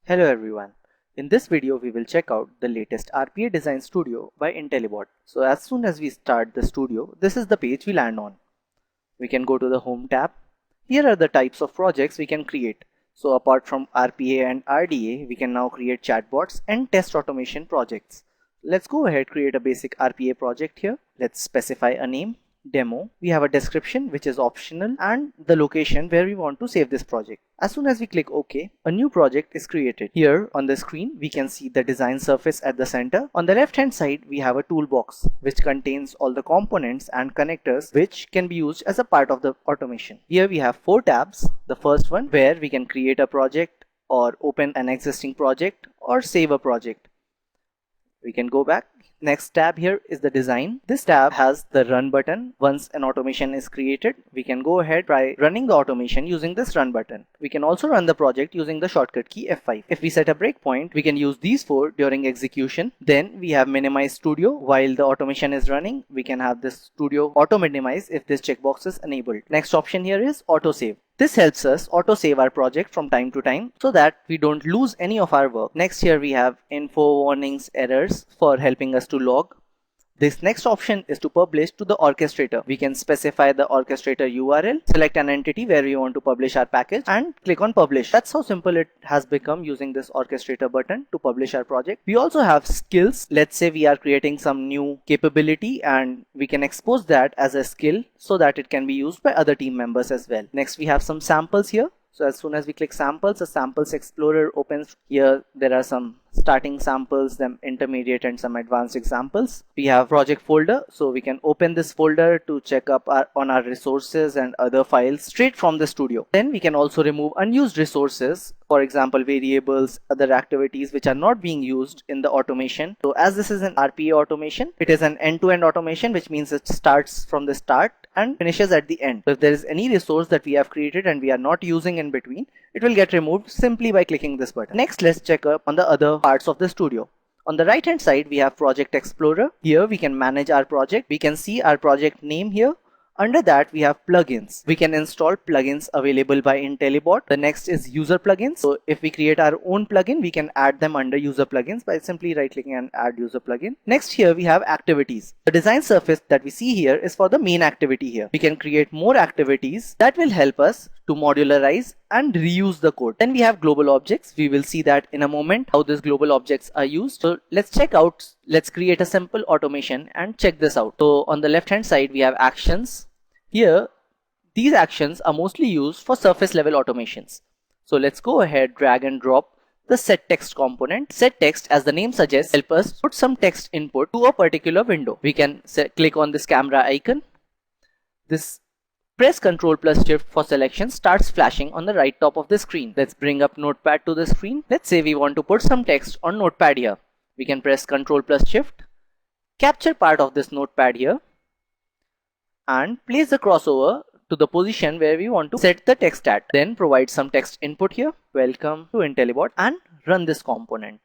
Hello everyone. In this video we will check out the latest RPA design studio by Intellibot. So as soon as we start the studio, this is the page we land on. We can go to the home tab. Here are the types of projects we can create. So apart from RPA and RDA, we can now create chatbots and test automation projects. Let's go ahead, create a basic RPA project here. Let's specify a name. Demo. We have a description which is optional and the location where we want to save this project. As soon as we click OK, a new project is created. Here on the screen we can see the design surface at the center. On the left hand side we have a toolbox which contains all the components and connectors which can be used as a part of the automation. Here we have 4 tabs. The first one where we can create a project or open an existing project or save a project. We can go back. Next tab here is the design. This tab has the run button. Once an automation is created, we can go ahead try running the automation using this run button. We can also run the project using the shortcut key F5. If we set a breakpoint, we can use these 4 during execution. Then we have minimize studio while the automation is running. We can have this studio auto minimize if this checkbox is enabled. Next option here is auto save. This helps us auto save our project from time to time so that we don't lose any of our work. Next here we have info, warnings, errors for helping us to log. This next option is to publish to the orchestrator. We can specify the orchestrator URL, select an entity where we want to publish our package and click on publish. That's how simple it has become using this orchestrator button to publish our project. We also have skills. Let's say we are creating some new capability and we can expose that as a skill so that it can be used by other team members as well. Next we have some samples here. So as soon as we click samples, a samples explorer opens. Here there are some starting samples, then intermediate and some advanced examples. We have project folder, so we can open this folder to check up on our resources and other files straight from the studio. Then we can also remove unused resources, for example variables, other activities which are not being used in the automation. So as this is an RPA automation, it is an end-to-end automation, which means it starts from the start and finishes at the end. So if there is any resource that we have created and we are not using in between, it will get removed simply by clicking this button. Next, let's check up on the other parts of the studio. On the right hand side, we have Project Explorer. Here we can manage our project. We can see our project name here. Under that, we have plugins. We can install plugins available by Intellibot. The next is user plugins. So if we create our own plugin, we can add them under user plugins by simply right clicking and add user plugin. Next here we have activities. The design surface that we see here is for the main activity here. We can create more activities that will help us to modularize and reuse the code. Then we have global objects. We will see that in a moment how these global objects are used. So let's create a simple automation and check this out. So on the left hand side we have actions. Here these actions are mostly used for surface level automations. So let's go ahead, drag and drop the set text component. Set text, as the name suggests, help us put some text input to a particular window. We can click on this camera icon. This press Ctrl plus Shift for selection starts flashing on the right top of the screen. Let's bring up Notepad to the screen. Let's say we want to put some text on Notepad here. We can press Ctrl plus Shift, capture part of this Notepad here and place the crossover to the position where we want to set the text at. Then provide some text input here. Welcome to Intellibot and run this component.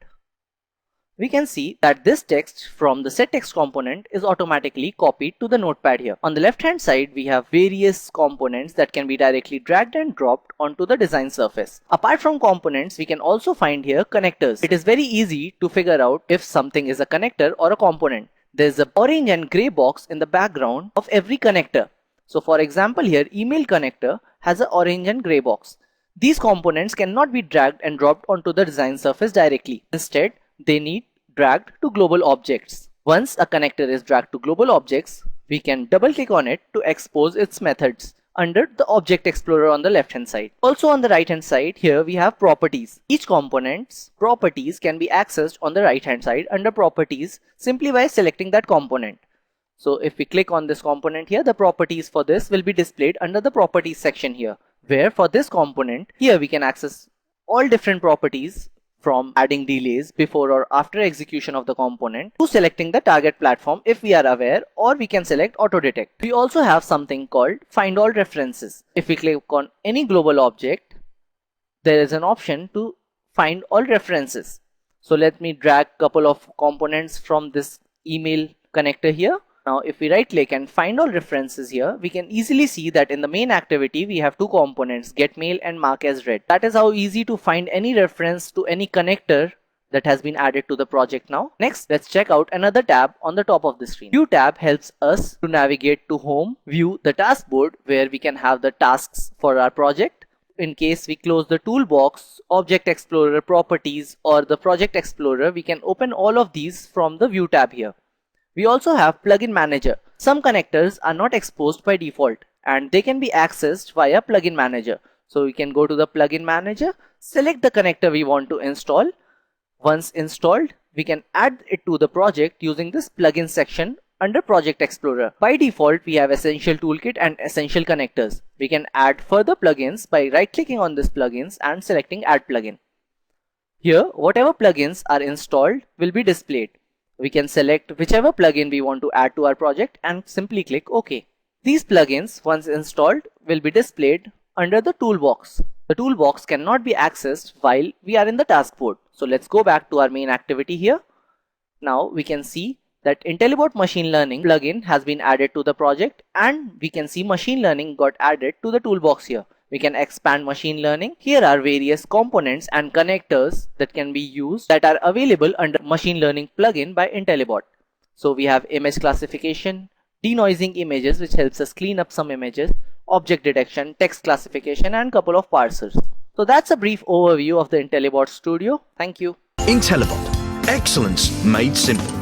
We can see that this text from the set text component is automatically copied to the notepad here. On the left hand side, we have various components that can be directly dragged and dropped onto the design surface. Apart from components, we can also find here connectors. It is very easy to figure out if something is a connector or a component. There's a orange and gray box in the background of every connector. So for example here, email connector has an orange and gray box. These components cannot be dragged and dropped onto the design surface directly. Instead, they need dragged to global objects. Once a connector is dragged to global objects, we can double click on it to expose its methods under the Object Explorer on the left hand side. Also on the right hand side, here we have properties. Each component's properties can be accessed on the right hand side under properties simply by selecting that component. So if we click on this component here, the properties for this will be displayed under the properties section here, where for this component here we can access all different properties, from adding delays before or after execution of the component to selecting the target platform if we are aware, or we can select auto detect. We also have something called find all references. If we click on any global object, there is an option to find all references. So let me drag a couple of components from this email connector here. Now if we right click and find all references here, we can easily see that in the main activity we have two components, get mail and mark as read. That is how easy to find any reference to any connector that has been added to the project now. Next, let's check out another tab on the top of the screen. View tab helps us to navigate to home, view, the task board where we can have the tasks for our project. In case we close the toolbox, object explorer, properties or the project explorer, we can open all of these from the view tab here. We also have plugin manager. Some connectors are not exposed by default and they can be accessed via plugin manager. So we can go to the plugin manager, select the connector we want to install. Once installed, we can add it to the project using this plugin section under project explorer. By default, we have essential toolkit and essential connectors. We can add further plugins by right clicking on this plugins and selecting add plugin. Here, whatever plugins are installed will be displayed. We can select whichever plugin we want to add to our project and simply click OK. These plugins, once installed, will be displayed under the toolbox. The toolbox cannot be accessed while we are in the task board. So let's go back to our main activity here. Now we can see that Intellibot machine learning plugin has been added to the project and we can see machine learning got added to the toolbox here. We can expand machine learning. Here are various components and connectors that can be used that are available under machine learning plugin by Intellibot. So we have image classification, denoising images which helps us clean up some images, object detection, text classification and couple of parsers. So that's a brief overview of the Intellibot Studio. Thank you. Intellibot. Excellence made simple.